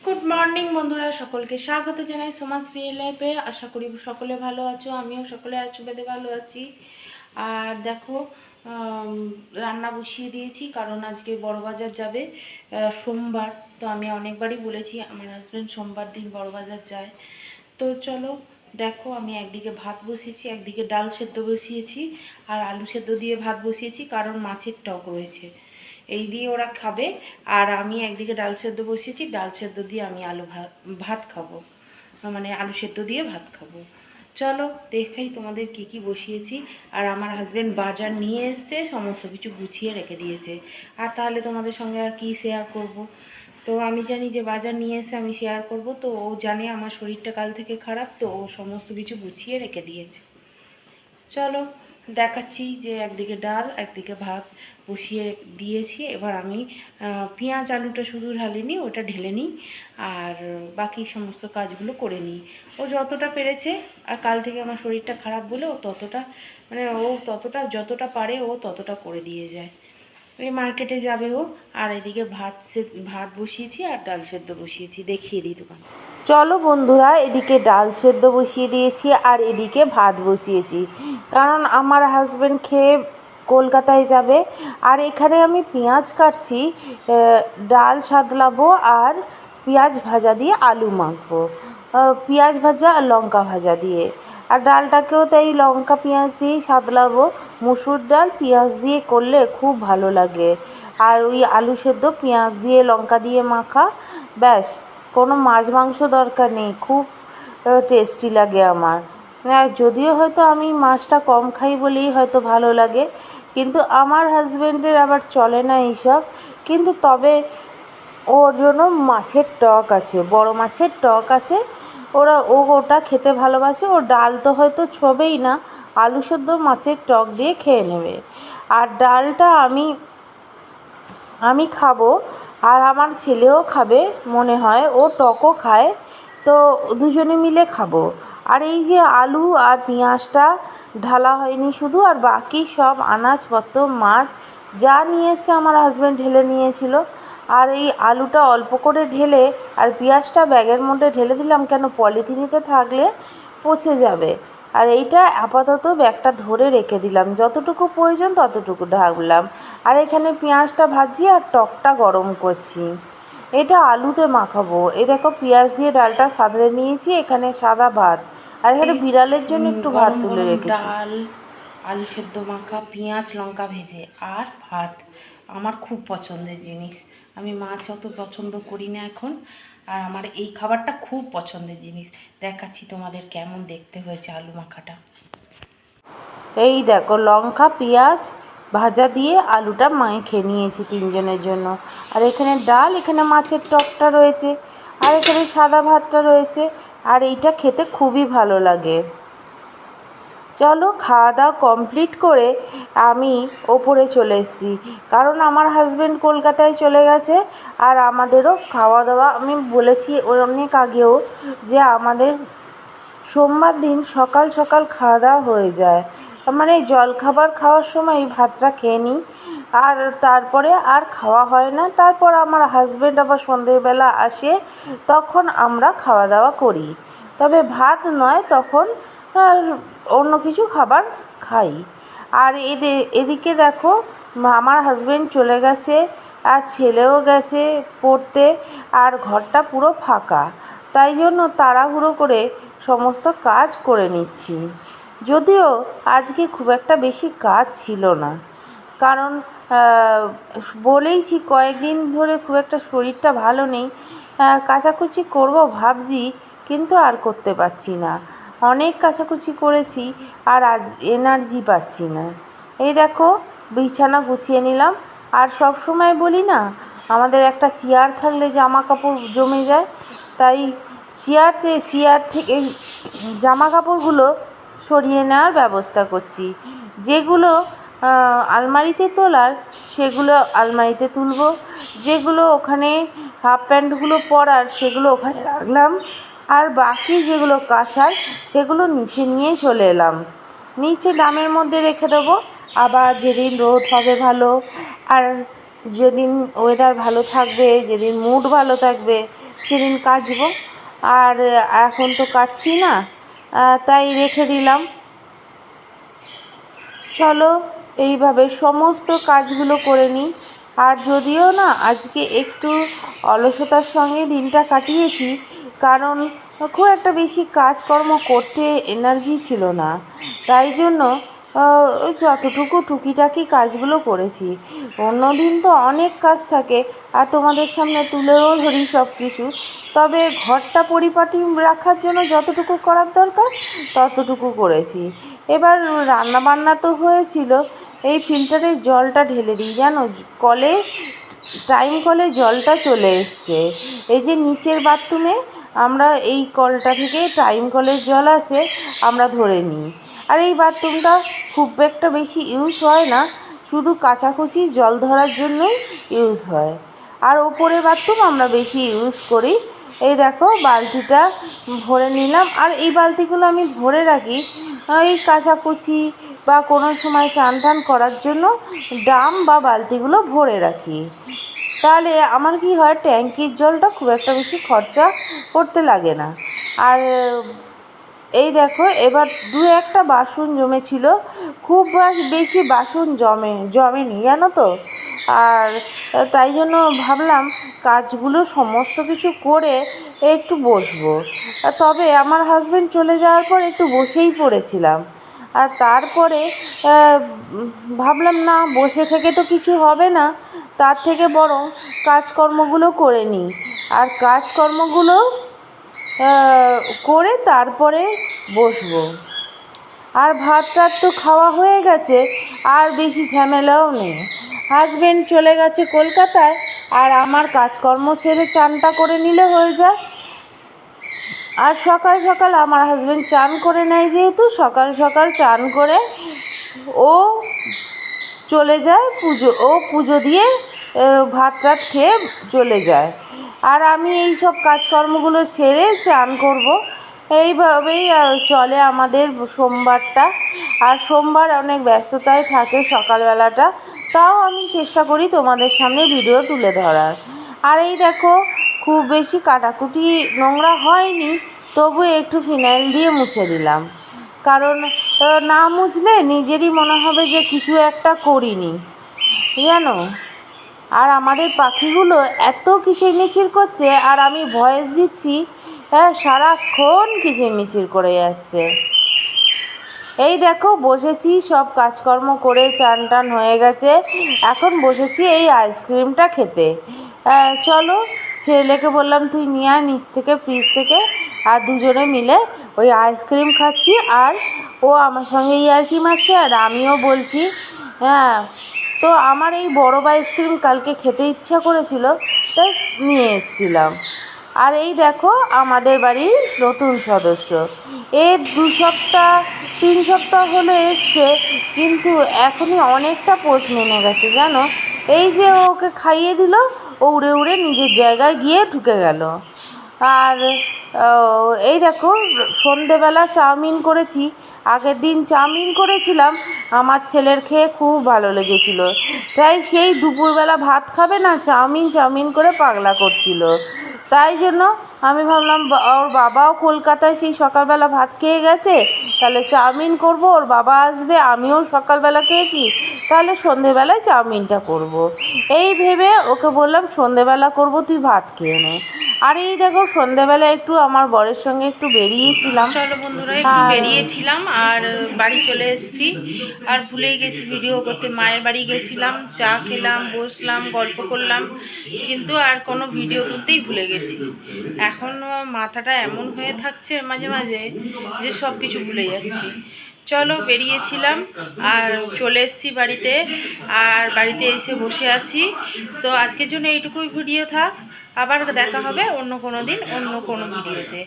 Good morning বন্ধুরা, সকলকে স্বাগত জানাই সোমাশ্রী লাইফে। আশা করি সকলে ভালো আছো, আমিও সকলে আশীর্বাদে ভালো আছি। আর দেখো, রান্না বসিয়ে দিয়েছি কারণ আজকে বড়বাজার যাবে সোমবার। তো আমি অনেকবারই বলেছি আমার হাজব্যান্ড সোমবার দিন বড়বাজার যায়। তো চলো দেখো, আমি একদিকে ভাত বসিয়েছি, একদিকে ডাল সেদ্ধ বসিয়েছি আর আলু সেদ্ধ দিয়ে ভাত বসিয়েছি কারণ মাছের টক রয়েছে, এই দিয়ে ওরা খাবে। আর আমি একদিকে ডাল সেদ্ধ বসিয়েছি, ডাল সেদ্ধ দিয়ে আমি ভাত খাবো, মানে আলু সেদ্ধ দিয়ে ভাত খাবো। চলো দেখাই তোমাদের কি কি বসিয়েছি। আর আমার হাজব্যান্ড বাজার নিয়ে এসছে, সমস্ত কিছু গুছিয়ে রেখে দিয়েছে। আর তাহলে তোমাদের সঙ্গে আর কি শেয়ার করব। তো আমি জানি যে বাজার নিয়ে এসে আমি শেয়ার করব, তো ও জানে আমার শরীরটা কাল থেকে খারাপ, তো ও সমস্ত কিছু গুছিয়ে রেখে দিয়েছে। চলো দেখাচ্ছি যে একদিকে ডাল একদিকে ভাত বসিয়ে দিয়েছি। এবার আমি পেঁয়াজ আলুটা শুধু ঢালিনি, ওটা ঢেলে নিই আর বাকি সমস্ত কাজগুলো করে নিই। ও যতটা পেরেছে, আর কাল থেকে আমার শরীরটা খারাপ বলে ও ততটা, মানে ও ততটা যতটা পারে ও ততটা করে দিয়ে যায়। এই মার্কেটে যাবে ও। আর এদিকে ভাত বসিয়েছি আর ডাল সেদ্ধ বসিয়েছি, দেখিয়ে দিই দোকান। চলো বন্ধুরা, এদিকে ডাল সেদ্ধ বসিয়ে দিয়েছি আর এদিকে ভাত বসিয়েছি, কারণ আমার হাজব্যান্ড খেয়ে কলকাতায় যাবে। আর এখানে আমি পেঁয়াজ কাটছি, ডাল সাদলাবো আর পেঁয়াজ ভাজা দিয়ে আলু মাখবো, পেঁয়াজ ভাজা আর লঙ্কা ভাজা দিয়ে। আর ডালটাকেও তাই লঙ্কা পেঁয়াজ দিয়েই সাদলাবো, মুসুর ডাল পেঁয়াজ দিয়ে করলে খুব ভালো লাগে। আর ওই আলু সেদ্ধ পেঁয়াজ দিয়ে লঙ্কা দিয়ে মাখা, ব্যাস, কোনো মাছ মাংস দরকার নেই, খুব টেস্টি লাগে আমার। যদিও হয়তো আমি মাছটা কম খাই বলেই হয়তো ভালো লাগে, কিন্তু আমার হাজব্যান্ডের আবার চলে না এইসব। কিন্তু তবে ওর জন্য মাছের টক আছে, বড় মাছের টক আছে, ওটা খেতে ভালোবাসে। ও ডাল তো হয়তো ছোবেই না, আলু সেদ্ধ মাছের টক দিয়ে খেয়ে নেবে। আর ডালটা আমি খাবো আর আমার ছেলেও খাবে মনে হয়, ও টকও খায়, তো দুজনে মিলে খাবো। আর এই যে আলু আর পেঁয়াজটা ঢালা হয়নি শুধু, আর বাকি সব আনাজপত্র মাছ যা নিয়ে এসছে আমার হাজব্যান্ড ঢেলে নিয়েছিল। আর এই আলুটা অল্প করে ঢেলে আর পেঁয়াজটা ব্যাগের মধ্যে ঢেলে দিলাম, কেন পলিথিনিতে থাকলে পচে যাবে। আর এইটা আপাতত ব্যাগটা ধরে রেখে দিলাম, যতটুকু প্রয়োজন ততটুকু ঢাকলাম। আর এখানে পেঁয়াজটা ভাজি আর টকটা গরম করছি, এটা আলুতে মাখাবো। এই দেখো পেঁয়াজ দিয়ে ডালটা সাদলে নিয়েছি, এখানে সাদা ভাত, আর এখানে বিড়ালের জন্য একটু ভাত গরম তুলে গরম রেখেছি। ডাল, আলু সেদ্ধ মাখা, পেঁয়াজ লঙ্কা ভেজে আর ভাত আমার খুব পছন্দের জিনিস। আমি মাছ অত পছন্দ করি না এখন, আর আমার এই খাবারটা খুব পছন্দের জিনিস। দেখাচ্ছি তোমাদের কেমন দেখতে হয়েছে আলু মাখাটা। এই দেখো লঙ্কা পেঁয়াজ ভাজা দিয়ে আলুটা মেখে নিয়েছি তিনজনের জন্য। আর এখানে ডাল, এখানে মাছের টকটা রয়েছে, আর এখানে সাদা ভাতটা রয়েছে। আর এইটা খেতে খুবই ভালো লাগে। চলো খাওয়া দাওয়া কমপ্লিট করে আমি ওপরে চলে এসেছি, কারণ আমার হাজব্যান্ড কলকাতায় চলে গেছে। আর আমাদেরও খাওয়া দাওয়া, আমি বলেছি অনেক আগেও যে আমাদের সোমবার দিন সকাল সকাল খাওয়া দাওয়া হয়ে যায়, মানে জলখাবার খাওয়ার সময় ভাতটা খেয়ে নিই, আর তারপরে আর খাওয়া হয় না। তারপর আমার হাজব্যান্ড আবার সন্ধেবেলা আসে, তখন আমরা খাওয়া দাওয়া করি, তবে ভাত নয়, তখন অন্য কিছু খাবার খাই। আর এদিকে দেখো, আমার হাজব্যান্ড চলে গেছে আর ছেলেও গেছে পড়তে, আর ঘরটা পুরো ফাঁকা, তাই জন্য তাড়াহুড়ো করে সমস্ত কাজ করে নিচ্ছি। যদিও আজকে খুব একটা বেশি কাজ ছিল না, কারণ বলেইছি কয়েকদিন ধরে খুব একটা শরীরটা ভালো নেই। কাচাকুচি করব ভাবছি, কিন্তু আর করতে পারছি না। অনেক কাচাকুচি করেছি আর আজ এনার্জি পাচ্ছি না। এই দেখো বিছানা গুছিয়ে নিলাম। আর সব সময় বলি না, আমাদের একটা চেয়ার থাকলে জামা কাপড় জমে যায়, তাই চেয়ার থেকে জামা কাপড়গুলো সরিয়ে নেওয়ার ব্যবস্থা করছি। যেগুলো আলমারিতে তোলার সেগুলো আলমারিতে তুলব, যেগুলো ওখানে হাফ প্যান্টগুলো পরার সেগুলো ওখানে রাখলাম, আর বাকি যেগুলো কাচার সেগুলো নিচে নিয়ে চলে এলাম, নিচে ড্রামের মধ্যে রেখে দেবো। আবার যেদিন রোদ হবে ভালো, আর যেদিন ওয়েদার ভালো থাকবে, যেদিন মুড ভালো থাকবে, সেদিন কাচবো। আর এখন তো কাচ্ছি না, তাই রেখে দিলাম। চলো এইভাবে সমস্ত কাজগুলো করে নিই। আর যদিও না আজকে একটু অলসতার সঙ্গে দিনটা কাটিয়েছি, কারণ খুব একটা বেশি কাজকর্ম করতে এনার্জি ছিল না, তাই জন্য ওই যতটুকু টুকিটাকি কাজগুলো করেছি। অন্য দিন তো অনেক কাজ থাকে, আর তোমাদের সামনে তুলেও ধরি সব কিছু। তবে ঘরটা পরিপাটি রাখার জন্য যতটুকু করার দরকার ততটুকু করেছি। এবার রান্নাবান্না তো হয়েছিল, এই ফিল্টারের জলটা ঢেলে দিই জানো, কলে টাইম কলে জলটা চলে এসছে। এই যে নিচের বাথরুমে আমরা এই কলটা থেকে টাইম কলের জল আসে, আমরা ধরে নিই। আর এই বাথরুমটা খুব একটা বেশি ইউজ হয় না, শুধু কাচাকুচি জল ধরার জন্যই ইউজ হয়। আর ওপরে বাথরুম আমরা বেশি ইউজ করি। এই দেখো বালতিটা ভরে নিলাম, আর এই বালতিগুলো আমি ভরে রাখি এই কাচাকুচি বা কোনো সময় চান টান করার জন্য ড্রাম বা বালতিগুলো ভরে রাখি। তাহলে আমার কি হয়, ট্যাঙ্কির জলটা খুব একটা বেশি খরচা করতে লাগে না। আর এই দেখো এবার দু একটা বাসন জমেছিল, খুব বেশি বাসন জমেনি জানো তো। আর তাই জন্য ভাবলাম কাজগুলো সমস্ত কিছু করে একটু বসবো। তবে আমার হাজব্যান্ড চলে যাওয়ার পর একটু বসেই পড়েছিলাম। আর তারপরে ভাবলাম না, বসে থেকে তো কিছু হবে না, তার থেকে বরং কাজকর্মগুলো করে নিই। আর কাজকর্মগুলো করে তারপরে বসবো। আর ভাত টাত তো খাওয়া হয়ে গেছে, আর বেশি ঝামেলাও নেই। হাজব্যান্ড চলে গেছে কলকাতায়, আর আমার কাজকর্ম সেরে চানটা করে নিলে হয়ে যায়। আর সকাল সকাল আমার হাজব্যান্ড চান করে নেয়, যেহেতু সকাল সকাল চান করে ও চলে যায় পুজো দিয়ে ভাত টাত খেয়ে চলে যায়। আর আমি এই সব কাজকর্মগুলো সেরে চান করব। এইভাবেই চলে আমাদের সোমবারটা। আর সোমবার অনেক ব্যস্ততায় থাকে সকালবেলাটা, তাও আমি চেষ্টা করি তোমাদের সামনে ভিডিও তুলে ধরার। আর এই দেখো খুব বেশি কাটাকুটি নোংরা হয়নি, তবু একটু ফিনাইল দিয়ে মুছে দিলাম, কারণ না মুছলে নিজেরই মনে হবে যে কিছু একটা করিনি জানো। আর আমাদের পাখিগুলো এত কিচিরমিচির করছে, আর আমি ভয়েস দিচ্ছি, সারাক্ষণ কিচিরমিচির করে যাচ্ছে। এই দেখো বসেছি, সব কাজকর্ম করে চান টান হয়ে গেছে, এখন বসেছি এই আইসক্রিমটা খেতে। চলো ছেলেকে বললাম তুই নিয়ে আয় নিচ থেকে, ফ্রিজ থেকে, আর দুজনে মিলে ওই আইসক্রিম খাচ্ছি। আর ও আমার সঙ্গে ইয়ার্কি মারছে, আর আমিও বলছি। হ্যাঁ, তো আমার এই বড় আইসক্রিম কালকে খেতে ইচ্ছা করেছিল, তাই নিয়ে এসেছিলাম। আর এই দেখো আমাদের বাড়ির নতুন সদস্য, এর 2 সপ্তাহ 3 সপ্তাহ হলো এসছে, কিন্তু এখনই অনেকটা পোষ মেনে গেছে জানো। এই যে ওকে খাইয়ে দিল, ও উড়ে উড়ে নিজের জায়গায় গিয়ে ঢুকে গেল। আর এই দেখো সন্ধেবেলা চাউমিন করেছি, আগের দিন চাউমিন করেছিলাম, আমার ছেলের খেয়ে খুব ভালো লেগেছিল, তাই সেই দুপুরবেলা ভাত খাবে না, চাউমিন করে পাগলা করছিল। তাই জন্য আমি ভাবলাম ওর বাবাও কলকাতায় সেই সকালবেলা ভাত খেয়ে গেছে, তাহলে চাউমিন করব, ওর বাবা আসবে, আমিও সকালবেলা খেয়েছি, তাহলে সন্ধেবেলায় চাউমিনটা করব। এই ভেবে ওকে বললাম সন্ধেবেলা করব, তুই ভাত খেয়ে নে। আর এই দেখো সন্ধেবেলা একটু আমার বরের সঙ্গে একটু বেরিয়েছিলাম। চলো বন্ধুরা, একটু বেরিয়েছিলাম আর বাড়ি চলে এসেছি। আর ভুলেই গেছি ভিডিও করতে। মায়ের বাড়ি গেছিলাম, চা খেলাম, বসলাম, গল্প করলাম, কিন্তু আর কোনো ভিডিও তুলতেই ভুলে গেছি। এখন মাথাটা এমন হয়ে থাকছে মাঝে মাঝে যে সব কিছু ভুলে যাচ্ছি। চলো বেরিয়েছিলাম আর চলে এসেছি বাড়িতে, আর বাড়িতে এসে বসে আছি। তো আজকের জন্য এইটুকুই ভিডিও থাক, আবার দেখা হবে অন্য কোনো দিন অন্য কোনো ভিডিওতে।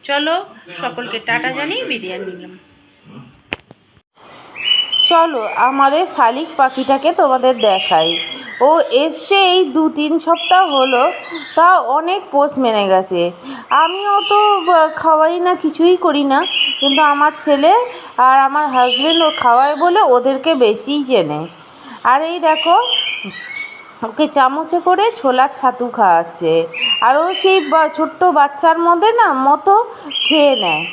চলো সকলকে টাটা জানিয়ে বিদায় নিলাম। চলো আমাদের শালিক পাখিটাকে তোমাদের দেখাই। ও এসছে এই 2-3 সপ্তাহ হলো, তা অনেক পোষ মেনে গেছে। আমিও তো খাওয়াই না, কিছুই করি না, কিন্তু আমার ছেলে আর আমার হাজব্যান্ড ও খাওয়ায় বলে ওদেরকে বেশিই চেনে। আর এই দেখো ওকে চামচে করে ছোলার ছাতু খাওয়াচ্ছে, আর ও সেই ছোট্ট বাচ্চার মতো খেয়ে নেয়,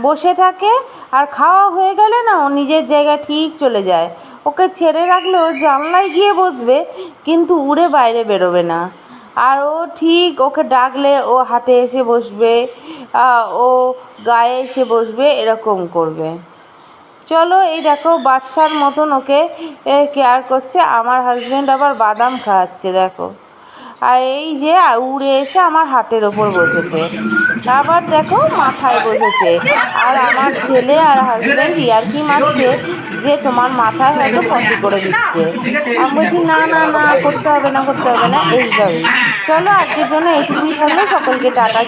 বসে থাকে, আর খাওয়া হয়ে গেলে না ও নিজের জায়গায় ঠিক চলে যায়। ওকে ছেড়ে রাখলেও জানলায় গিয়ে বসবে, কিন্তু উড়ে বাইরে বেরোবে না। আর ও ঠিক ওকে ডাকলে ও হাতে এসে বসবে, ও গায়ে এসে বসবে, এরকম করবে। চলো, এই দেখো বাচ্চার মতন ওকে কেয়ার করছে। আমার হাজব্যান্ড আবার বাদাম খাওয়াচ্ছে, দেখো। আর এই যে উড়ে এসে আমার হাতের ওপর বসেছে, আবার দেখো মাথায় বসেছে। আর আমার ছেলে আর হাজব্যান্ড ইয়ার্কি মারছে যে তোমার মাথায় হয়তো পটি করে দিচ্ছে। আমি বলছি না না না, করতে হবে না, করতে হবে না, এইভাবে। চলো, আজকের জন্য এইটুকুই থাকলো। সকলকে টাটা।